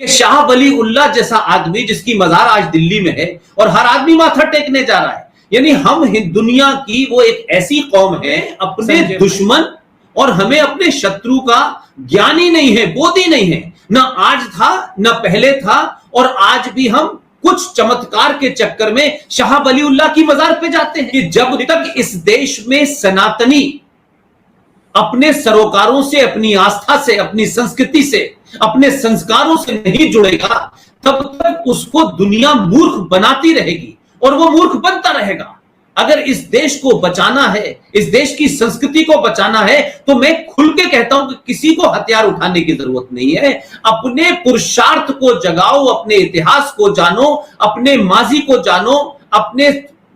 शाह वली उल्लाह जैसा आदमी जिसकी मजार आज दिल्ली में है और हर आदमी माथा टेकने जा रहा है। यानी हम दुनिया की वो एक ऐसी कौम है, अपने दुश्मन और हमें अपने शत्रु का ज्ञान ही नहीं है, बोध ही नहीं है। ना आज था, ना पहले था, और आज भी हम कुछ चमत्कार के चक्कर में शाह वली उल्लाह की मजार पे जाते हैं कि जब तक इस देश में सनातनी अपने सरोकारों से, अपनी आस्था से, अपनी संस्कृति से, अपने संस्कारों से नहीं जुड़ेगा, तब तक उसको दुनिया मूर्ख बनाती रहेगी और वो मूर्ख बनता रहेगा। अगर इस देश को बचाना है, इस देश की संस्कृति को बचाना है, तो मैं खुल के कहता हूं कि किसी को हथियार उठाने की जरूरत नहीं है। अपने पुरुषार्थ को जगाओ, अपने इतिहास को जानो, अपने माजी को जानो, अपने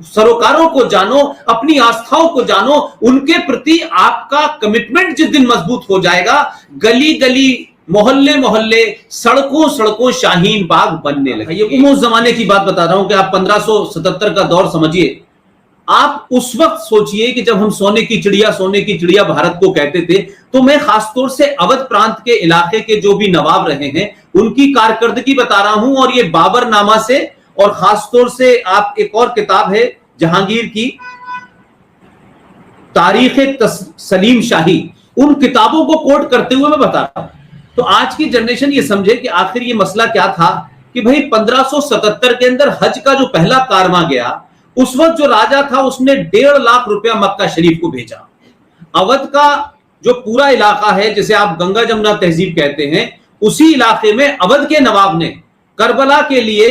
सरोकारों को जानो, अपनी आस्थाओं को जानो। उनके प्रति आपका कमिटमेंट जिस दिन मजबूत हो जाएगा, गली गली, मोहल्ले मोहल्ले, सड़कों सड़कों शाहीन बाग बनने लगे। ये उस जमाने की बात बता रहा हूं कि आप 1577 का दौर समझिए। आप उस वक्त सोचिए कि जब हम सोने की चिड़िया भारत को कहते थे, तो मैं खासतौर से अवध प्रांत के इलाके के जो भी नवाब रहे हैं उनकी कारकर्दगी बता रहा हूं। और ये बाबर नामा से, और खासतौर से आप एक और किताब है जहांगीर की, तारीख सलीम शाही, उन किताबों को कोट करते हुए मैं बता रहा हूं। तो आज की जनरेशन ये समझे कि आखिर ये मसला क्या था कि भाई 1577 के अंदर हज का जो पहला कारवां गया, उस वक्त जो राजा था उसने 1.5 लाख रुपया मक्का शरीफ को भेजा। अवध का जो पूरा इलाका है, जिसे आप गंगा जमुना तहजीब कहते हैं, उसी इलाके में अवध के नवाब ने करबला के लिए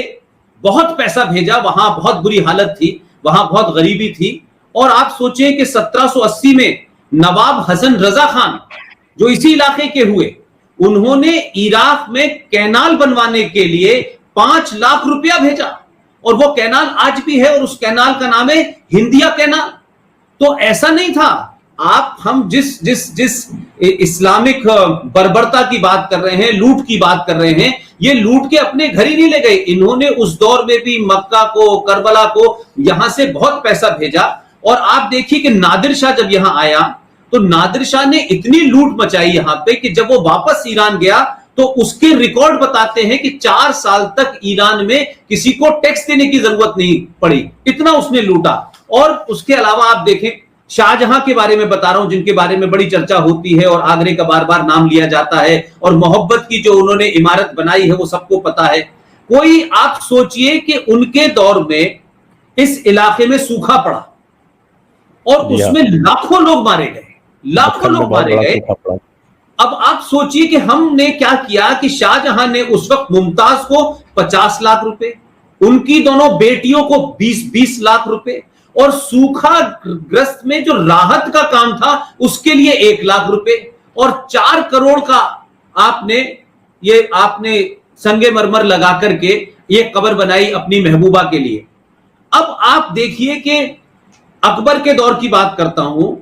बहुत पैसा भेजा। वहां बहुत बुरी हालत थी, वहां बहुत गरीबी थी। और आप सोचिए कि 1780 में नवाब हसन रजा खान, जो इसी इलाके के हुए, उन्होंने इराक में कैनाल बनवाने के लिए 5 लाख रुपया भेजा। और वो कैनाल आज भी है, और उस कैनाल का नाम है हिंदिया कैनाल। तो ऐसा नहीं था। हम जिस इस्लामिक बर्बरता की बात कर रहे हैं, लूट की बात कर रहे हैं, ये लूट के अपने घर ही नहीं ले गए। इन्होंने उस दौर में भी मक्का को, करबला को, यहां से बहुत पैसा भेजा। और आप देखिए कि नादिर शाह जब यहां आया, तो नादिर शाह ने इतनी लूट मचाई यहां पे कि जब वो वापस ईरान गया, तो उसके रिकॉर्ड बताते हैं कि 4 साल तक ईरान में किसी को टैक्स देने की जरूरत नहीं पड़ी, इतना उसने लूटा। और उसके अलावा आप देखें, शाहजहां के बारे में बता रहा हूं, जिनके बारे में बड़ी चर्चा होती है और आगरे का बार बार नाम लिया जाता है, और मोहब्बत की जो उन्होंने इमारत बनाई है वो सबको पता है। कोई आप सोचिए कि उनके दौर में इस इलाके में सूखा पड़ा और उसमें लाखों लोग मारे गए, लाखों लोग मारे गए। अब आप सोचिए कि हमने क्या किया कि शाहजहां ने उस वक्त मुमताज को 50 लाख रुपए, उनकी दोनों बेटियों को 20-20 लाख रुपए, और सूखा ग्रस्त में जो राहत का काम था उसके लिए 1 लाख रुपए, और 4 करोड़ का आपने संगे मरमर लगा करके ये कब्र बनाई अपनी महबूबा के लिए। अब आप देखिए कि अकबर के दौर की बात करता हूं।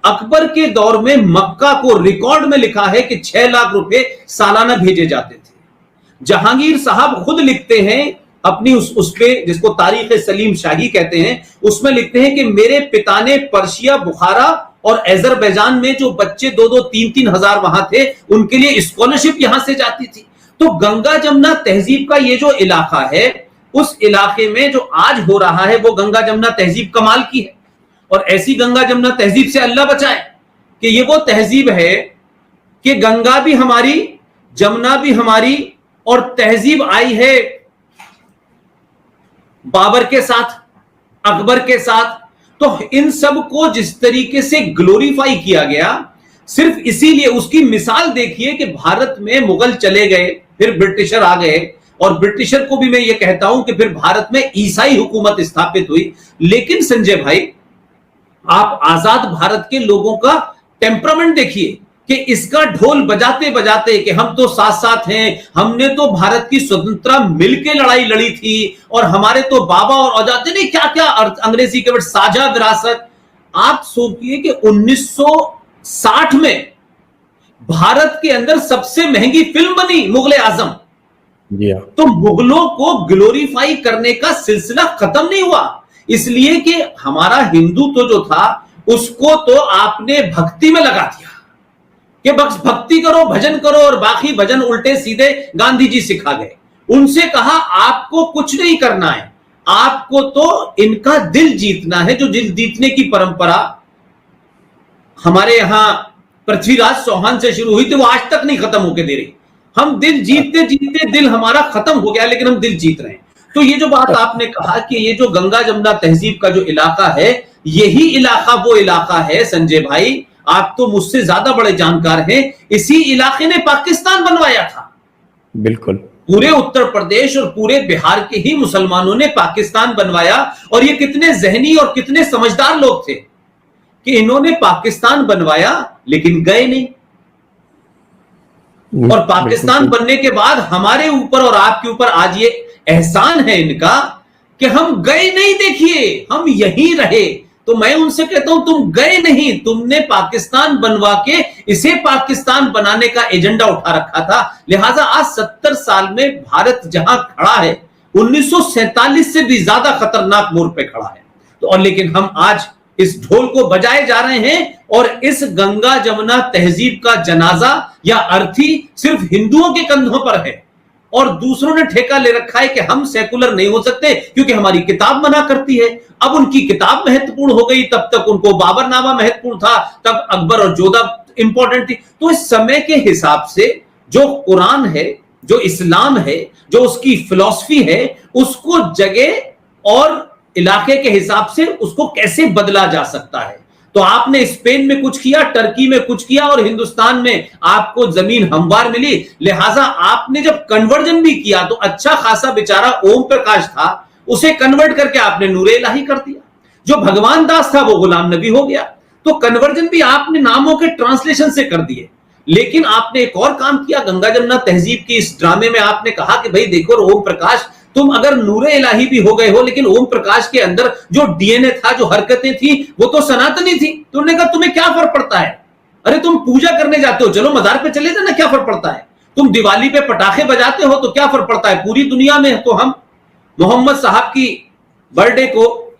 अकबर के दौर में मक्का को रिकॉर्ड में लिखा है कि 6 लाख रुपए सालाना भेजे जाते थे। जहांगीर साहब खुद लिखते हैं अपनी उस पे, जिसको तारीख सलीम शाही कहते हैं, उसमें लिखते हैं कि मेरे पिता ने पर्शिया, बुखारा और अजरबैजान में जो बच्चे 2-2, 3-3 हजार वहां थे, उनके लिए स्कॉलरशिप यहां से जाती थी। तो गंगा जमुना तहजीब का ये जो इलाका है, उस इलाके में जो आज हो रहा है वो गंगा जमुना तहजीब कमाल की है। और ऐसी गंगा जमुना तहजीब से अल्लाह बचाए कि ये वो तहजीब है कि गंगा भी हमारी, जमुना भी हमारी, और तहजीब आई है बाबर के साथ, अकबर के साथ। तो इन सब को जिस तरीके से ग्लोरीफाई किया गया, सिर्फ इसीलिए, उसकी मिसाल देखिए कि भारत में मुगल चले गए, फिर ब्रिटिशर आ गए, और ब्रिटिशर को भी मैं ये कहता हूं कि फिर भारत में ईसाई हुकूमत स्थापित हुई। लेकिन संजय भाई, आप आजाद भारत के लोगों का टेम्परामेंट देखिए कि इसका ढोल बजाते बजाते कि हम तो साथ साथ हैं, हमने तो भारत की स्वतंत्रता मिलकर लड़ाई लड़ी थी, और हमारे तो बाबा और औजाते ने क्या क्या, अंग्रेजी के वर्ड साझा विरासत। आप सोचिए कि 1960 में भारत के अंदर सबसे महंगी फिल्म बनी मुगले आजम। तो मुगलों को ग्लोरीफाई करने का सिलसिला खत्म नहीं हुआ, इसलिए कि हमारा हिंदुत्व जो था उसको तो आपने भक्ति में लगा दिया। कि बस भक्ति करो, भजन करो और बाकी भजन उल्टे सीधे गांधी जी सिखा गए। उनसे कहा आपको कुछ नहीं करना है, आपको तो इनका दिल जीतना है। जो दिल जीतने की परंपरा हमारे यहां पृथ्वीराज चौहान से शुरू हुई थी, वो आज तक नहीं खत्म होके दे रही। हम दिल जीतते जीतते दिल हमारा खत्म हो गया, लेकिन हम दिल जीत रहे हैं। तो ये जो बात आपने कहा कि ये जो गंगा जमुना तहजीब का जो इलाका है, यही इलाका वो इलाका है संजय भाई, आप तो मुझसे ज्यादा बड़े जानकार हैं, इसी इलाके ने पाकिस्तान बनवाया था। बिल्कुल, पूरे उत्तर प्रदेश और पूरे बिहार के ही मुसलमानों ने पाकिस्तान बनवाया। और ये कितने जहनी और कितने समझदार लोग थे कि इन्होंने पाकिस्तान बनवाया लेकिन गए नहीं। और पाकिस्तान बनने के बाद हमारे ऊपर और आपके ऊपर आज ये एहसान है इनका कि हम गए नहीं, देखिए हम यहीं रहे। तो मैं उनसे कहता हूं तुम गए नहीं, तुमने पाकिस्तान बनवा के इसे पाकिस्तान बनाने का एजेंडा उठा रखा था। लिहाजा आज 70 साल में भारत जहां खड़ा है, 1947 से भी ज्यादा खतरनाक मोड़ पे खड़ा है। तो और लेकिन हम आज इस ढोल को बजाए जा रहे हैं और इस गंगा जमुना तहजीब का जनाजा या अर्थी सिर्फ हिंदुओं के कंधों पर है और दूसरों ने ठेका ले रखा है कि हम सेकुलर नहीं हो सकते क्योंकि हमारी किताब मना करती है। अब उनकी किताब महत्वपूर्ण हो गई, तब तक उनको बाबरनामा महत्वपूर्ण था, तब अकबर और जोधा इंपॉर्टेंट थी। तो इस समय के हिसाब से जो कुरान है, जो इस्लाम है, जो उसकी फिलॉसफी है, उसको जगह और इलाके के हिसाब से उसको कैसे बदला जा सकता है। तो आपने स्पेन में कुछ किया, टर्की में कुछ किया और हिंदुस्तान में आपको जमीन हमवार मिली। लिहाजा आपने जब कन्वर्जन भी किया तो अच्छा खासा बेचारा ओम प्रकाश था, उसे कन्वर्ट करके आपने नूरे इलाही कर दिया। जो भगवान दास था वो गुलाम नबी हो गया। तो कन्वर्जन भी आपने नामों के ट्रांसलेशन से कर दिए। लेकिन आपने एक और काम किया, गंगा जमुना तहजीब की इस ड्रामे में आपने कहा कि भाई देखो ओम प्रकाश, तुम अगर नूरे इलाही भी हो गए हो लेकिन ओम प्रकाश के अंदर जो डीएनए था, जो हरकतें थी, वो तो सनातनी थी। तुमने कहा तुम्हें क्या फर्क पड़ता है, अरे तुम पूजा करने जाते हो, चलो मजार पे चले जाना, क्या फर्क पड़ता है। तुम दिवाली पे पटाखे बजाते हो तो क्या फर्क पड़ता है। पूरी दुनिया में तो हम मोहम्मद साहब की बर्थडे को,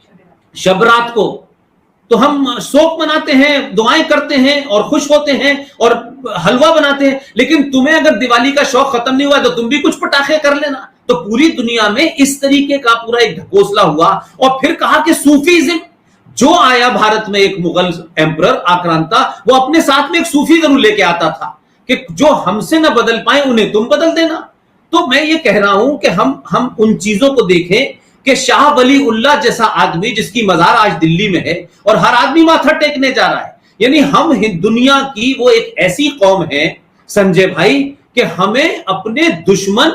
शब रात को तो हम शोक मनाते हैं, दुआएं करते हैं और खुश होते हैं और हलवा बनाते हैं। लेकिन तुम्हें अगर दिवाली का शौक खत्म नहीं हुआ तो तुम भी कुछ पटाखे कर लेना। तो पूरी दुनिया में इस तरीके का पूरा एक ढकोसला हुआ। और फिर कहा कि सूफीज्म जो आया भारत में, एक मुगल एम्परर आक्रांता, वो अपने साथ में एक सूफी जरूर लेके आता था कि जो हमसे ना बदल पाए उन्हें तुम बदल देना। तो मैं ये कह रहा हूं कि हम उन चीजों को देखें कि शाह वली उल्लाह जैसा आदमी जिसकी मजार आज दिल्ली में है और हर आदमी माथा टेकने जा रहा है, यानी हम दुनिया की वो एक ऐसी कौम है संजय भाई कि हमें अपने दुश्मन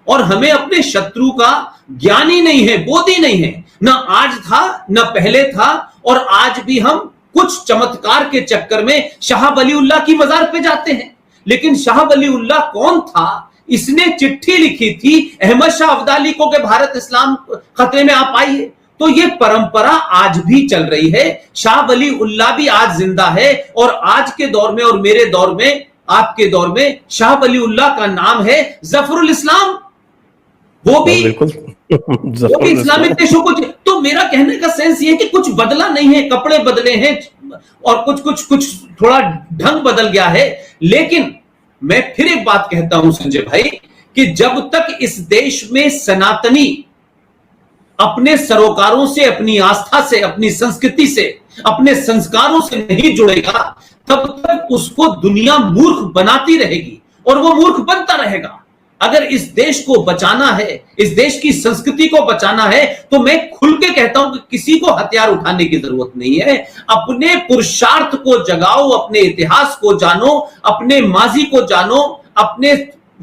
और हमें अपने शत्रु का ज्ञान ही नहीं है, बोध ही नहीं है। ना आज था, ना पहले था, और आज भी हम कुछ चमत्कार के चक्कर में शाह वली उल्लाह की मजार पे जाते हैं। लेकिन शाह वली उल्लाह कौन था? इसने चिट्ठी लिखी थी अहमद शाह अब्दाली को कि भारत इस्लाम खतरे में आप आइए। तो ये परंपरा आज भी चल रही है। शाह वली उल्लाह भी आज जिंदा है और आज के दौर में और मेरे दौर में, आपके दौर में शाह वली उल्लाह का नाम है जफरुल इस्लाम। वो भी इस्लामिक देशों को। तो मेरा कहने का सेंस ये है कि कुछ बदला नहीं है, कपड़े बदले हैं और कुछ थोड़ा ढंग बदल गया है। लेकिन मैं फिर एक बात कहता हूं संजय भाई कि जब तक इस देश में सनातनी अपने सरोकारों से, अपनी आस्था से, अपनी संस्कृति से, अपने संस्कारों से नहीं जुड़ेगा, तब तक उसको दुनिया मूर्ख बनाती रहेगी और वो मूर्ख बनता रहेगा। अगर इस देश को बचाना है, इस देश की संस्कृति को बचाना है, तो मैं खुल के कहता हूं कि किसी को हथियार उठाने की जरूरत नहीं है। अपने पुरुषार्थ को जगाओ, अपने इतिहास को जानो, अपने माजी को जानो, अपने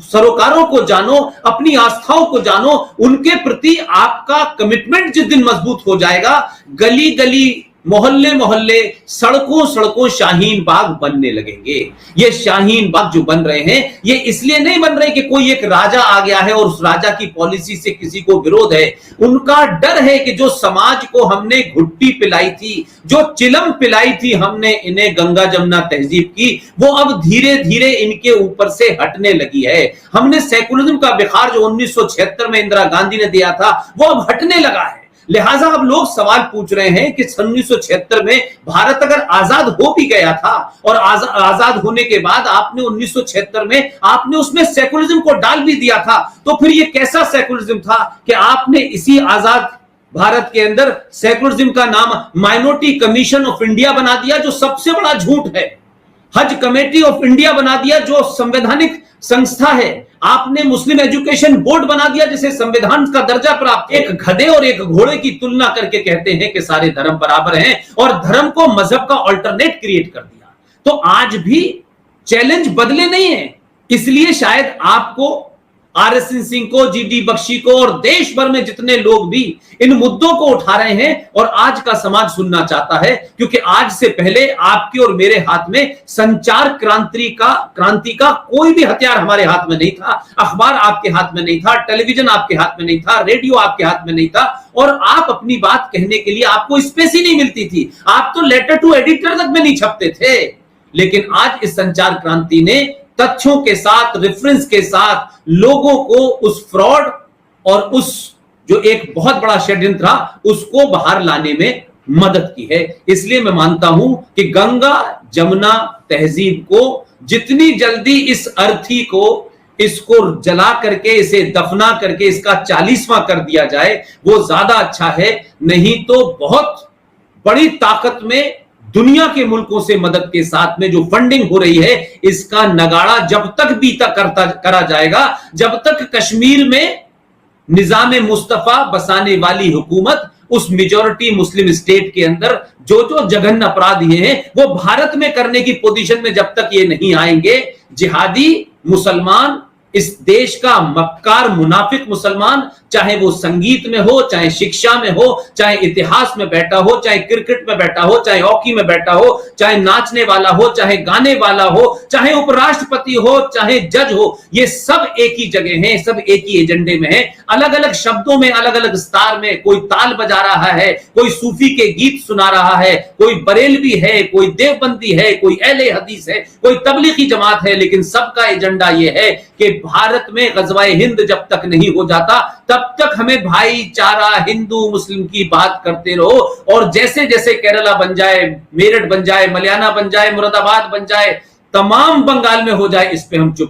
सरोकारों को जानो, अपनी आस्थाओं को जानो। उनके प्रति आपका कमिटमेंट जिस दिन मजबूत हो जाएगा, गली गली, मोहल्ले मोहल्ले, सड़कों सड़कों शाहीन बाग बनने लगेंगे। ये शाहीन बाग जो बन रहे हैं, ये इसलिए नहीं बन रहे कि कोई एक राजा आ गया है और उस राजा की पॉलिसी से किसी को विरोध है। उनका डर है कि जो समाज को हमने घुट्टी पिलाई थी, जो चिलम पिलाई थी हमने इन्हें गंगा जमुना तहजीब की, वो अब धीरे धीरे इनके ऊपर से हटने लगी है। हमने सेकुलरिज्म का बुखार जो 1976 में इंदिरा गांधी ने दिया था, वो अब हटने लगा है। लिहाजा अब लोग सवाल पूछ रहे हैं कि 1976 में भारत अगर आजाद हो भी गया था और आजाद होने के बाद आपने 1976 में आपने उसमें सेकुलरिज्म को डाल भी दिया था, तो फिर ये कैसा सेकुलरिज्म था कि आपने इसी आजाद भारत के अंदर सेकुलरिज्म का नाम माइनॉरिटी कमीशन ऑफ इंडिया बना दिया, जो सबसे बड़ा झूठ है। हज कमेटी ऑफ इंडिया बना दिया, जो संवैधानिक संस्था है। आपने मुस्लिम एजुकेशन बोर्ड बना दिया, जिसे संविधान का दर्जा प्राप्त। एक गधे और एक घोड़े की तुलना करके कहते हैं कि सारे धर्म बराबर हैं और धर्म को मजहब का अल्टरनेट क्रिएट कर दिया। तो आज भी चैलेंज बदले नहीं है, इसलिए शायद आपको आरएसएन सिंह को, जीडी बख्शी को और देश भर में जितने लोग भी इन मुद्दों को उठा रहे हैं और आज का समाज सुनना चाहता है, क्योंकि आज से पहले आपके और मेरे हाथ में संचार क्रांति का कोई भी हथियार हमारे हाथ में नहीं था। अखबार आपके हाथ में नहीं था, टेलीविजन आपके हाथ में नहीं था, रेडियो आपके हाथ में नहीं था, और आप अपनी बात कहने के लिए आपको स्पेस ही नहीं मिलती थी। आप तो लेटर टू एडिटर तक में नहीं छपते थे। लेकिन आज इस संचार क्रांति ने तथ्यों के साथ, रेफरेंस के साथ लोगों को उस फ्रॉड और उस जो एक बहुत बड़ा षड्यंत्र था उसको बाहर लाने में मदद की है। इसलिए मैं मानता हूं कि गंगा जमुना तहजीब को जितनी जल्दी इस अर्थी को इसको जला करके, इसे दफना करके इसका 40वां कर दिया जाए वो ज्यादा अच्छा है। नहीं तो बहुत बड़ी ताकत में दुनिया के मुल्कों से मदद के साथ में जो फंडिंग हो रही है, इसका नगाड़ा जब तक बीता करा जाएगा, जब तक कश्मीर में निजाम मुस्तफा बसाने वाली हुकूमत उस मेजॉरिटी मुस्लिम स्टेट के अंदर जो जो जघन्य अपराध ये हैं वो भारत में करने की पोजीशन में जब तक ये नहीं आएंगे, जिहादी मुसलमान, इस देश का मक्कार मुनाफिक मुसलमान, चाहे वो संगीत में हो, चाहे शिक्षा में हो, चाहे इतिहास में बैठा हो, चाहे क्रिकेट में बैठा हो, चाहे हॉकी में बैठा हो, चाहे नाचने वाला हो, चाहे गाने वाला हो, चाहे उपराष्ट्रपति हो, चाहे जज हो, ये सब एक ही जगह हैं, सब एक ही एजेंडे में हैं। अलग अलग शब्दों में, अलग अलग स्टार में, कोई ताल बजा रहा है, कोई सूफी के गीत सुना रहा है, कोई बरेलवी है, कोई देवबंदी है, कोई अहले हदीस है, कोई तबलीगी जमात है, लेकिन सबका एजेंडा ये है कि भारत में गज़वाए हिंद जब तक नहीं हो जाता तब तक हमें भाईचारा हिंदू मुस्लिम की बात करते रहो। और जैसे जैसे केरला बन जाए, मेरठ बन जाए, मलियाना बन जाए, मुरादाबाद बन जाए, तमाम बंगाल में हो जाए, इस पे हम चुप